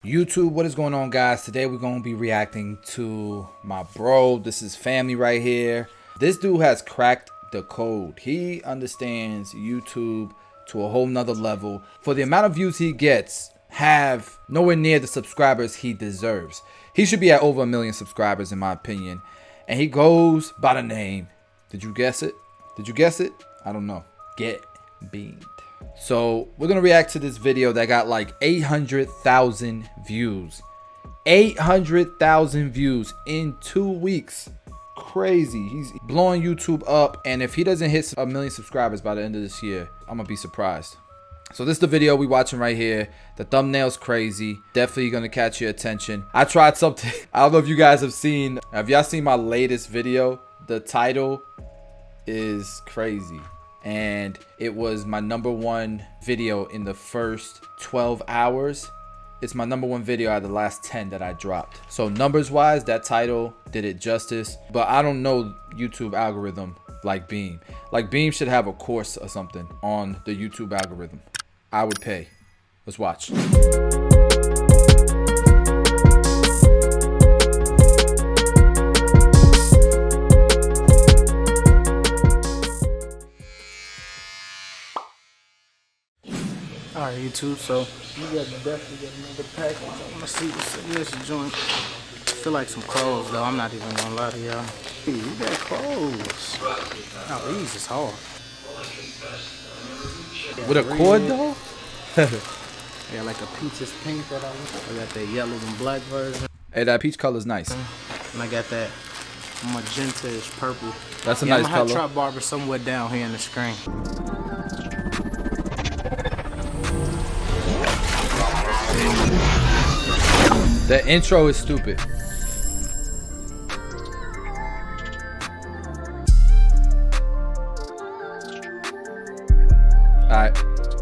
YouTube, what is going on, guys? Today we're going to be reacting to my bro. This is family right here. This dude has cracked the code. He understands YouTube to a whole nother level. For the amount of views he gets, have nowhere near the subscribers he deserves. He should be at over 1 million subscribers in my opinion. And he goes by the name, did you guess it? Did you guess it? I don't know. Get beamed. So we're gonna react to this video that got like 800,000 views. 800,000 views in 2 weeks. Crazy. He's blowing YouTube up, and if he doesn't hit 1 million subscribers by the end of this year, I'm gonna be surprised. So this is the video we watching right here. The thumbnail's crazy. Definitely gonna catch your attention. I tried something. I don't know if you guys have seen. Have y'all seen my latest video? The title is crazy. And it was my #1 video in the first 12 hours. It's my #1 video out of the last 10 that I dropped. So numbers wise, that title did it justice. But I don't know YouTube algorithm like Beam. Like Beam should have a course or something on the YouTube algorithm. I would pay. Let's watch. Alright, YouTube, so you gotta definitely get another package. I wanna see what's in this joint. I feel like some clothes though, I'm not even gonna lie to y'all. Hey, you got clothes. Oh, these is hard. With a cord though? Yeah, like a peaches pink that I got that yellow and black version. Hey, that peach color is nice. And I got that magenta-ish purple. That's a nice color. I'm gonna have Barber somewhere down here in the screen. The intro is stupid. Alright.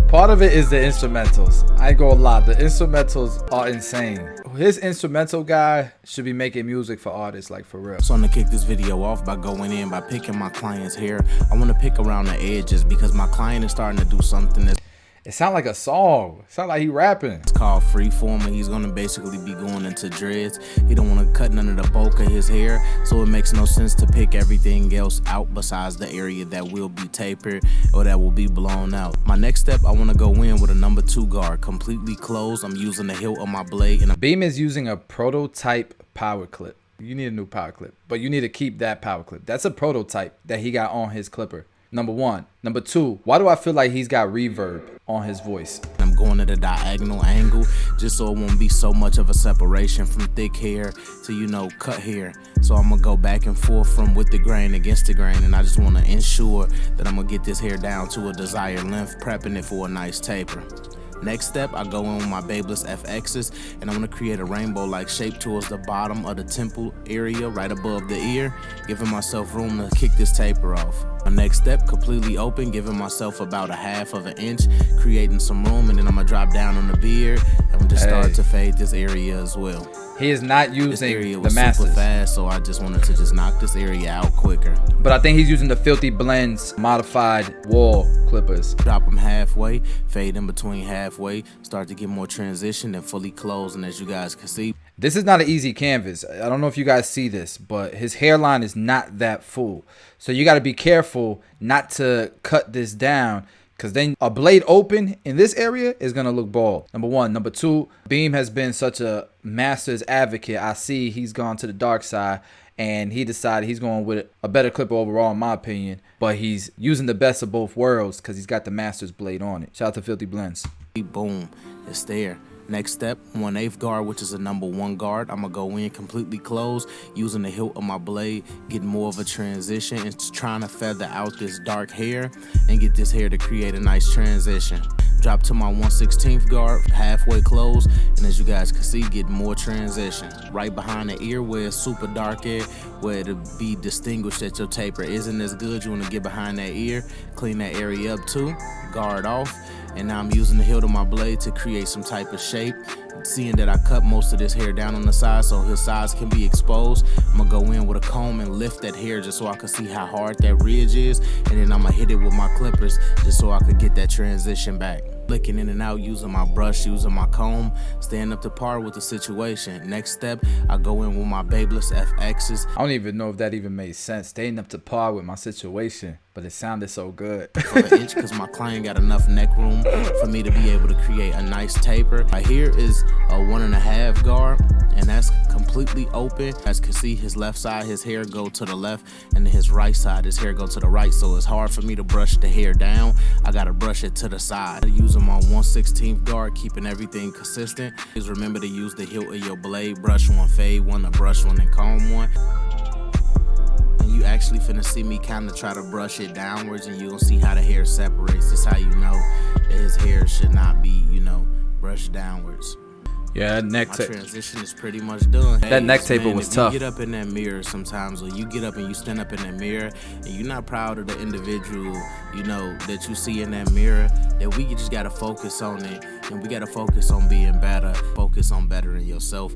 Part of it is the instrumentals. I ain't gonna lie, the instrumentals are insane. His instrumental guy should be making music for artists, like for real. So I'm gonna kick this video off by going in by picking my client's hair. I wanna pick around the edges because my client is starting to do something that's It sounds like a song. It sounds like he rapping. It's called freeform, and he's gonna basically be going into dreads. He don't wanna cut none of the bulk of his hair, so it makes no sense to pick everything else out besides the area that will be tapered or that will be blown out. My next step, I wanna go in with a #2 guard, completely closed. I'm using the hilt of my blade, and Beam is using a prototype power clip. You need a new power clip, but you need to keep that power clip. That's a prototype that he got on his clipper. #1. #2, why do I feel like he's got reverb on his voice? I'm going at a diagonal angle just so it won't be so much of a separation from thick hair to, you know, cut hair. So I'm gonna go back and forth from with the grain against the grain, and I just want to ensure that I'm gonna get this hair down to a desired length, prepping it for a nice taper. Next step, I go in with my Babeless FXs, and I'm gonna create a rainbow-like shape towards the bottom of the temple area, right above the ear, giving myself room to kick this taper off. My next step, completely open, giving myself about 1/2 of an inch, creating some room, and then I'm gonna drop down on the beard, and I'm just start to fade this area as well. He is not using the masters. Super fast, so I just wanted to just knock this area out quicker. But I think he's using the Filthy Blends modified wall clippers. Drop them halfway, fade in between halfway, start to get more transition and fully close, and as you guys can see, this is not an easy canvas. I don't know if you guys see this, but his hairline is not that full. So you got to be careful not to cut this down, because then a blade open in this area is going to look bald. #1. #2, Beam has been such a master's advocate. I see he's gone to the dark side, and he decided he's going with a better clipper overall, in my opinion. But he's using the best of both worlds because he's got the master's blade on it. Shout out to Filthy Blends. boom, it's there. Next step, 1/8 guard, which is a #1 guard. I'm gonna go in completely closed, using the hilt of my blade, get more of a transition, and trying to feather out this dark hair and get this hair to create a nice transition. Drop to my 1/16 guard, halfway closed, and as you guys can see, get more transition. Right behind the ear where it's super dark at, where it'll be distinguished that your taper isn't as good. You wanna get behind that ear, clean that area up too, guard off. And now I'm using the hilt of my blade to create some type of shape. Seeing that I cut most of this hair down on the side so his sides can be exposed, I'm gonna go in with a comb and lift that hair just so I can see how hard that ridge is. And then I'm gonna hit it with my clippers just so I could get that transition back. Flicking in and out, using my brush, using my comb, staying up to par with the situation. Next step, I go in with my Babeless FXs. I don't even know if that even made sense. Staying up to par with my situation, but it sounded so good. For an inch, because my client got enough neck room for me to be able to create a nice taper. Right here is a 1.5 guard, and that's completely open. As you can see, his left side, his hair go to the left, and his right side, his hair go to the right. So it's hard for me to brush the hair down. I gotta brush it to the side. Using my 1/16 guard, keeping everything consistent. Please remember to use the hilt of your blade. Brush one, fade one, or brush one and comb one. You actually finna see me kind of try to brush it downwards, and you gonna see how the hair separates. This is how you know that his hair should not be, brushed downwards. Yeah, My transition is pretty much done. That neck taper was tough. You get up in that mirror sometimes, or you get up and you stand up in that mirror, and you're not proud of the individual, that you see in that mirror, that we just gotta focus on it, and we gotta focus on being better, focus on bettering yourself,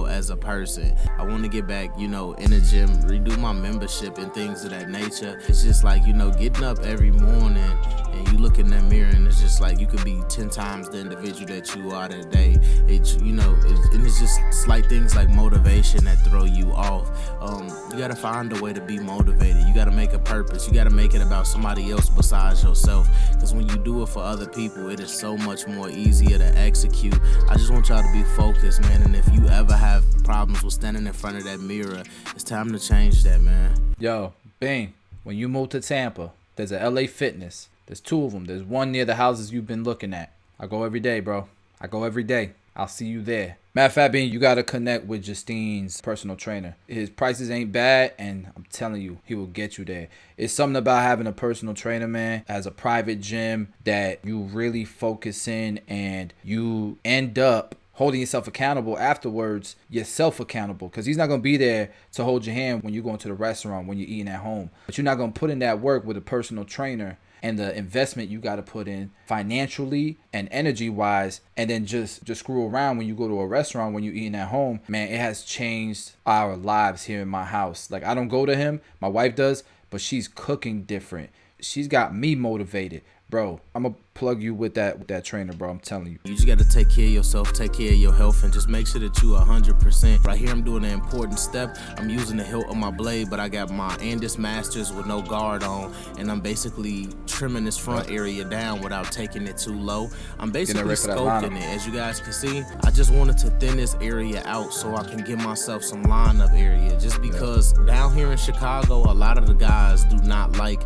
as a person. I want to get back, in the gym, redo my membership and things of that nature. It's just like, getting up every morning and you look in that mirror, and it's just like you could be 10 times the individual that you are today. And it's just slight things like motivation that throw you off. You gotta find a way to be motivated. You gotta make a purpose. You gotta make it about somebody else besides yourself. Because when you do it for other people, it is so much more easier to execute. I just want y'all to be focused, man. And if you ever have problems with standing in front of that mirror, it's time to change that, man. Yo, Bing, when you move to Tampa, there's a LA Fitness. There's 2 of them. There's one near the houses you've been looking at. I go every day, bro. I go every day. I'll see you there. Matter of fact, Bing, you got to connect with Justine's personal trainer. His prices ain't bad, and I'm telling you, he will get you there. It's something about having a personal trainer, man, as a private gym that you really focus in, and you end up holding yourself accountable afterwards, yourself accountable, because he's not going to be there to hold your hand when you're going to the restaurant, when you're eating at home. But you're not going to put in that work with a personal trainer and the investment you got to put in financially and energy wise, and then just screw around when you go to a restaurant, when you're eating at home. Man, it has changed our lives here in my house. Like, I don't go to him, my wife does, but she's cooking different. She's got me motivated. Bro, I'm gonna plug you with that trainer, bro. I'm telling you. You just gotta take care of yourself, take care of your health, and just make sure that you 100%. Right here, I'm doing an important step. I'm using the hilt of my blade, but I got my Andis Masters with no guard on, and I'm basically trimming this front area down without taking it too low. I'm basically scoping it. As you guys can see, I just wanted to thin this area out so I can give myself some lineup area. Just because down here in Chicago, a lot of the guys do not like,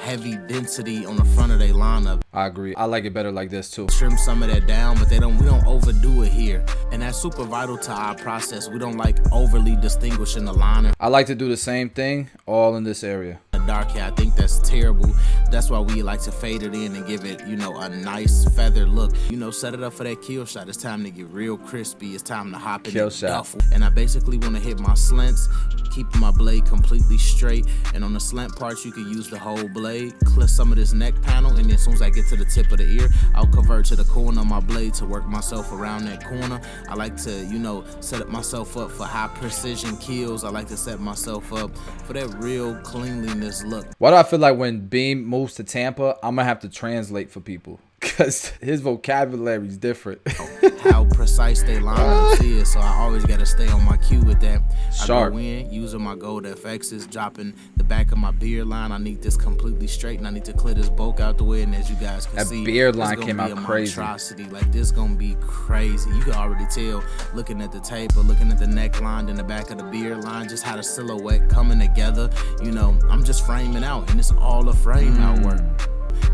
heavy density on the front of their lineup. I agree. I like it better like this too. Trim some of that down, but we don't overdo it here. And that's super vital to our process. We don't like overly distinguishing the liner. I like to do the same thing all in this area. Dark hair, I think that's terrible. That's why we like to fade it in and give it, a nice feathered look. Set it up for that kill shot. It's time to get real crispy. It's time to hop in the duffel. And I basically want to hit my slants, keeping my blade completely straight. And on the slant parts, you can use the whole blade, clip some of this neck panel, and then as soon as I get to the tip of the ear, I'll convert to the corner of my blade to work myself around that corner. I like to, set myself up for high precision kills. I like to set myself up for that real cleanliness look. Why do I feel like when Beam moves to Tampa, I'm gonna have to translate for people? Because his vocabulary is different. How precise they lineups is, so I always gotta stay on my cue with that. Sharp. I go in using my gold FXs, dropping the back of my beard line. I need this completely straight, and I need to clear this bulk out the way. And as you guys can see, that beard line came out crazy. Like, this gonna be crazy. You can already tell, looking at the taper, looking at the neckline, and the back of the beard line, just how the silhouette coming together. I'm just framing out, and it's all a frame out work.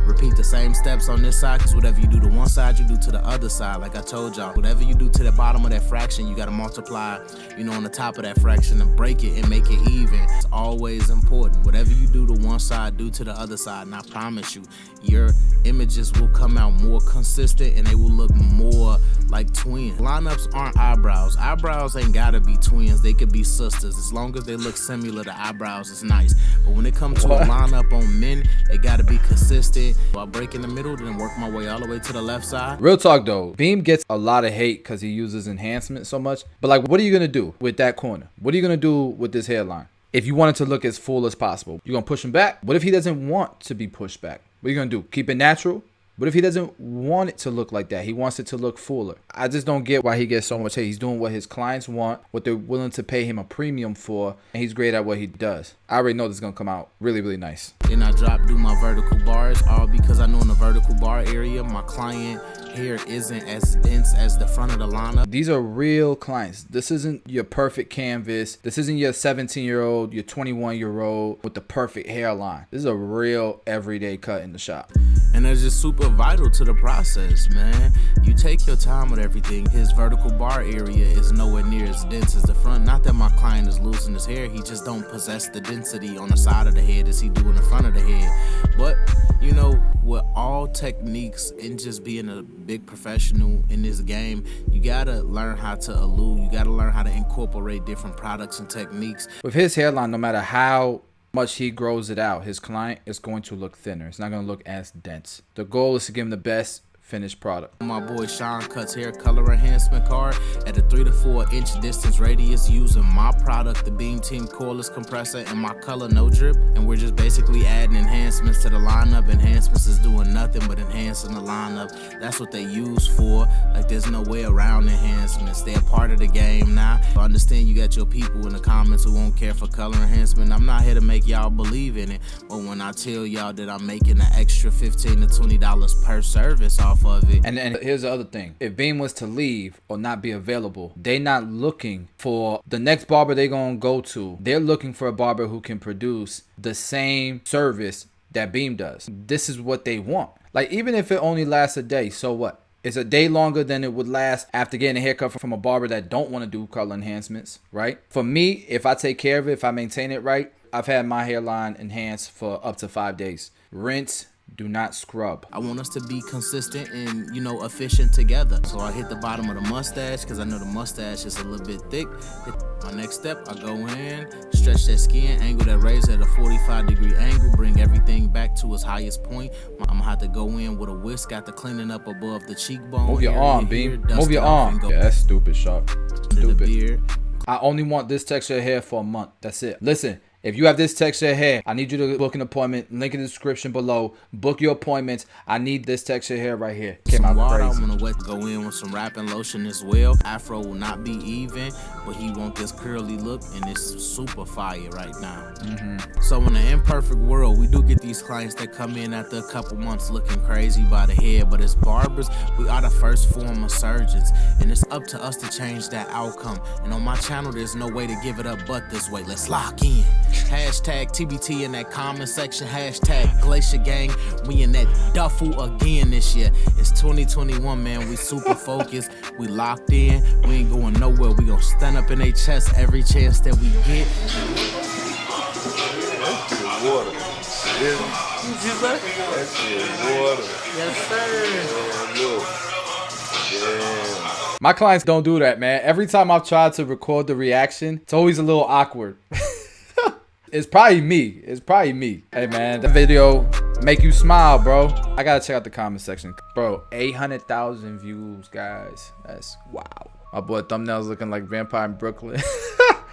Repeat the same steps on this side, because whatever you do to one side, you do to the other side. Like I told y'all, whatever you do to the bottom of that fraction, you got to multiply, on the top of that fraction and break it and make it even. It's always important. Whatever you do to one side, do to the other side. And I promise you, your images will come out more consistent and they will look more like twins. Lineups aren't eyebrows. Eyebrows ain't got to be twins. They could be sisters. As long as they look similar to eyebrows, it's nice. But when it comes to a lineup on men, it got to be consistent. So I break in the middle, then work my way all the way to the left side. Real talk though, Beam gets a lot of hate because he uses enhancement so much. But like, what are you gonna do with that corner? What are you gonna do with this hairline? If you want it to look as full as possible, you're gonna push him back. What if he doesn't want to be pushed back? What are you gonna do? Keep it natural? What if he doesn't want it to look like that? He wants it to look fuller. I just don't get why he gets so much hate. He's doing what his clients want, what they're willing to pay him a premium for, and he's great at what he does. I already know this is going to come out really, really nice. Then I do my vertical bars, all because I know in the vertical bar area, my client hair isn't as dense as the front of the lineup. These are real clients. This isn't your perfect canvas. This isn't your 17-year-old, your 21-year-old with the perfect hairline. This is a real everyday cut in the shop. And it's just super vital to the process, man. You take your time with everything. His vertical bar area is nowhere near as dense as the front. Not that my client is losing his hair. He just don't possess the density on the side of the head as he do in the front of the head. But, you know, with all techniques and just being a big professional in this game, you gotta learn how to elude. You gotta learn how to incorporate different products and techniques. With his hairline, no matter how much he grows it out, his client is going to look thinner. It's not going to look as dense. The goal is to give him the best finished product. My boy Sean cuts hair color enhancement card at a 3 to 4 inch distance radius using my product, the Beam Team cordless compressor, and my color no drip. And we're just basically adding enhancements to the lineup. Enhancements is doing nothing but enhancing the lineup. That's what they use for. Like, there's no way around enhancements. They're part of the game now. I understand you got your people in the comments who won't care for color enhancement. I'm not here to make y'all believe in it, but when I tell y'all that I'm making an extra $15 to $20 per service off of it. And here's the other thing. If Beam was to leave or not be available, they not looking for the next barber they gonna go to. They're looking for a barber who can produce the same service that Beam does. This is what they want. Like, even if it only lasts a day, so what? It's a day longer than it would last after getting a haircut from a barber that don't want to do color enhancements, right? For me, if I take care of it, if I maintain it right, I've had my hairline enhanced for up to 5 days. Rinse, do not scrub. I want us to be consistent and, you know, efficient together. So I hit the bottom of the mustache because I know the mustache is a little bit thick. My next step, I go in, stretch that skin, angle that razor at a 45-degree angle, bring everything back to its highest point. I'm gonna have to go in with a whisk after cleaning up above the cheekbone. Move your arm, Beam. Move your arm. Yeah, that's stupid, Sharp. Stupid. I only want this texture of hair for a month. That's it. Listen. If you have this texture hair, I need you to book an appointment. Link in the description below. Book your appointments. I need this texture hair right here. Came out crazy. I'm gonna go in with some wrapping lotion as well. Afro will not be even, but he want this curly look, and it's super fire right now. So in an imperfect world, we do get these clients that come in after a couple months looking crazy by the head, but as barbers, we are the first form of surgeons, and it's up to us to change that outcome. And on my channel, there's no way to give it up but this way. Let's lock in. Hashtag TBT in that comment section. Hashtag Glacier Gang. We in that duffel again this year. It's 2021, man. We super focused. We locked in. We ain't going nowhere. We gonna stand up in their chest every chance that we get. Water. That's Water. Yes, sir. Yeah. My clients don't do that, man. Every time I've tried to record the reaction, it's always a little awkward. It's probably me. Hey, man, the video make you smile, bro. I gotta check out the comment section. Bro, 800,000 views, guys. That's wow. My boy Thumbnail's looking like Vampire in Brooklyn.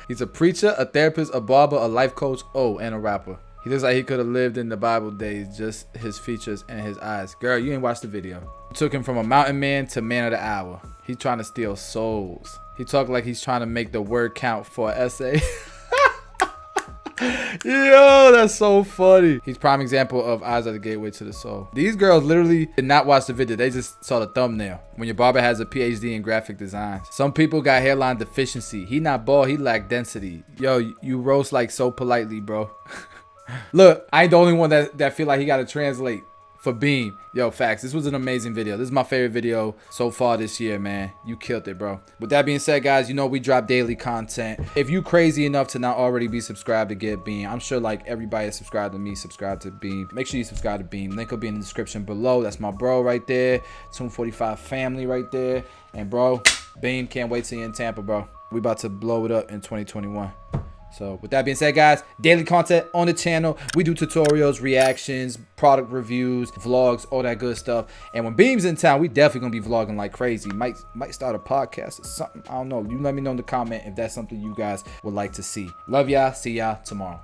He's a preacher, a therapist, a barber, a life coach, and a rapper. He looks like he could have lived in the Bible days, just his features and his eyes. Girl, you ain't watched the video. Took him from a mountain man to man of the hour. He's trying to steal souls. He talk like he's trying to make the word count for an essay. Yo, that's so funny. He's prime example of eyes are the gateway to the soul. These girls literally did not watch the video. They just saw the thumbnail. When your barber has a PhD in graphic design. Some people got hairline deficiency. He not bald, he lack density. Yo, you roast like so politely, bro. Look, I ain't the only one that feel like he gotta translate for Beam. Yo, facts. This was an amazing video. This is my favorite video so far this year, man. You killed it, bro. With that being said, guys, you know we drop daily content. If you crazy enough to not already be subscribed to get Beam, I'm sure like everybody that's subscribed to me, subscribe to Beam. Make sure you subscribe to Beam. Link will be in the description below. That's my bro right there. 245 family right there. And bro, Beam, can't wait till you're in Tampa, bro. We about to blow it up in 2021. So with that being said, guys, daily content on the channel. We do tutorials, reactions, product reviews, vlogs, all that good stuff. And when Beam's in town, we definitely gonna be vlogging like crazy. Might start a podcast or something. I don't know. You let me know in the comment if that's something you guys would like to see. Love y'all. See y'all tomorrow.